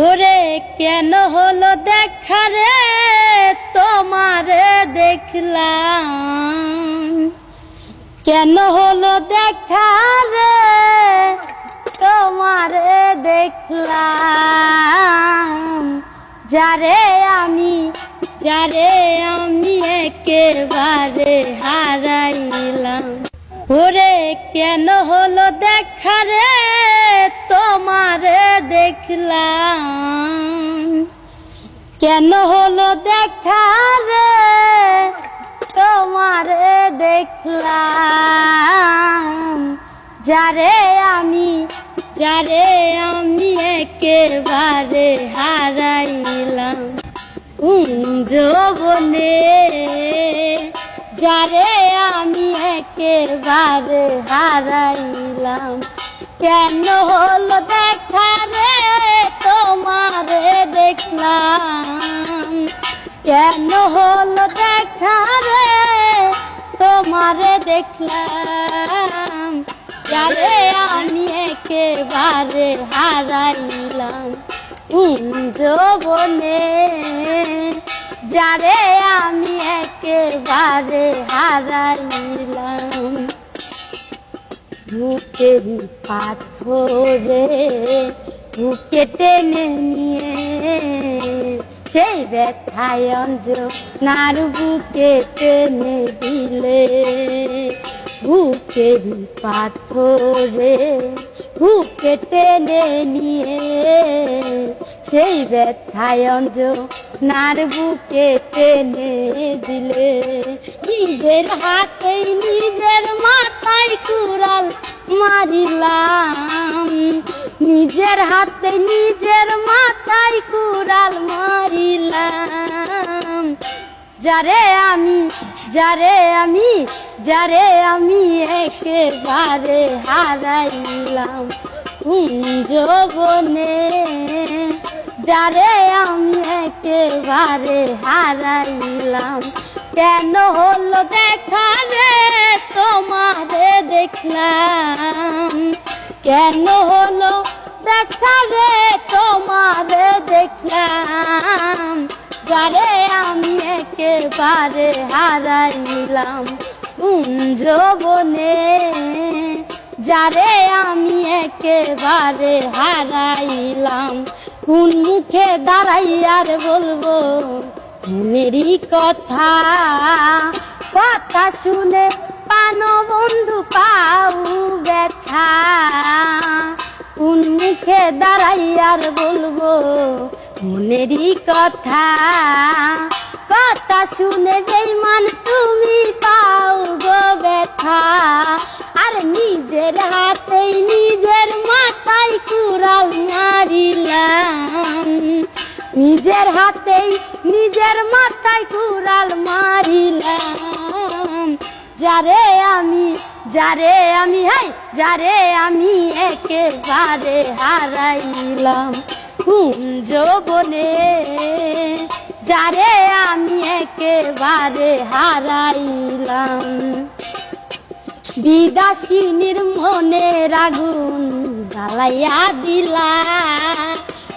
ওরে কেন হলো দেখা রে তোমারে দেখলাম, কেন হলো দেখা রে তোমারে দেখলাম, যারে আমি একেবারে হারাইলাম। ওরে কেন হলো দেখা রে তোমারে দেখলাম, কেন হলো দেখা রে তোমারে দেখলাম, যারে আমি একেবারে হারাইলাম। যৌবনে যারে আমি একেবারে হারাইলাম, কেন হলো দেখা রে তোমারে দেখলাম, কেন হলো দেখা রে তোমারে দেখলাম, যারে আমি একেবারে হারাইলাম। যৌবনে যারে আমি একেবারে হারাইলাম। বুকের পাথরে বুকে টেনে নিয়ে সেই ব্যথায় অঞ্জনার বুকে টেনে দিলে, বুকের পাথরে বুকে টেনে নিয়ে সেই ব্যথায় অঞ্জনার বুকে টেনে দিলে, নিজের হাতেই নিজের মাথায় কুড়াল মারিলাম, নিজের হাতে নিজের মাথায় কুড়াল মারিলাম, যারে আমি একেবারে হারাইলাম। যৌবনে যারে আমি একেবারে হারাইলাম, কেন হলো দেখা রে তোমারে দেখলাম, কেন হলো দেখা রে তোমারে দেখলাম, যারে আমি একেবারে হারাইলাম। যৌবনে যারে আমি একেবারে হারাইলাম, কোন মুখে দাঁড়াইয়ার বলবো মনেরই কথা, কথা শুনে পান বন্ধু পাও ব্যথা, কোন মুখে দাঁড়াইয়ার বলবো মনেরই কথা, কথা শুনে বেঈমান তুমি পাও গো ব্যথা। আর নিজের হাতেই নিজের মাথায় কুড়াল মারিলাম, নিজের হাতেই নিজের মাথায় কুড়াল মারিলাম, যারে আমি একেবারে হারাইলাম। যৌবনে যারে আমি একেবারে হারাইলাম। বিদাসিনীর মনের আগুন জ্বালাইয়া দিলা,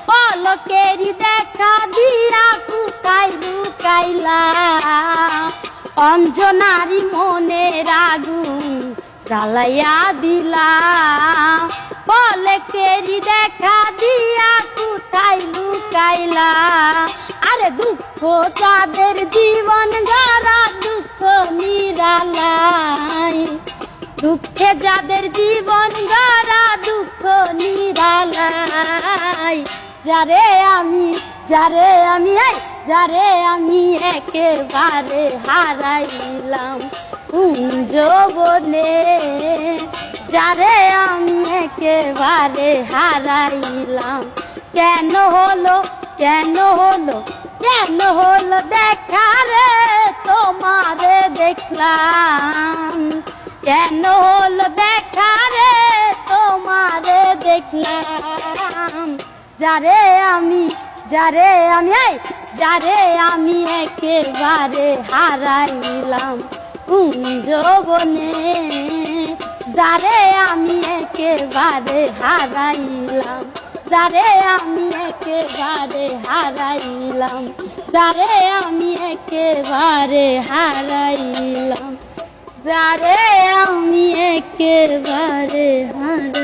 পলকেরই দেখা দিয়া কোথায় লুকাইলা, অঞ্জনারী মনের আগুন জ্বালাইয়া দিলা, পলকেরই দেখা দিয়া কোথায় লুকাইলা। আরে দুঃখ যাদের জীবন গড়া দুঃখ নিরালাই, দুঃখে যাদের জীবন গড়া দুঃখ নিরালাই, যারে আমি একেবারে হারাইলাম। যৌবনে যারে আমি একেবারে হারাইলাম, কেন হলো দেখা রে তোমারে দেখলাম, কেন হলো দেখা রে তোমারে দেখলাম, যারে আমি একেবারে হারাইলাম। যৌবনে যারে আমি একেবারে হারাইলাম, যারে আমি একেবারে হারাইলাম, যারে আমি একেবারে হারাইলাম, যারে আমি একেবারে হারাইলাম।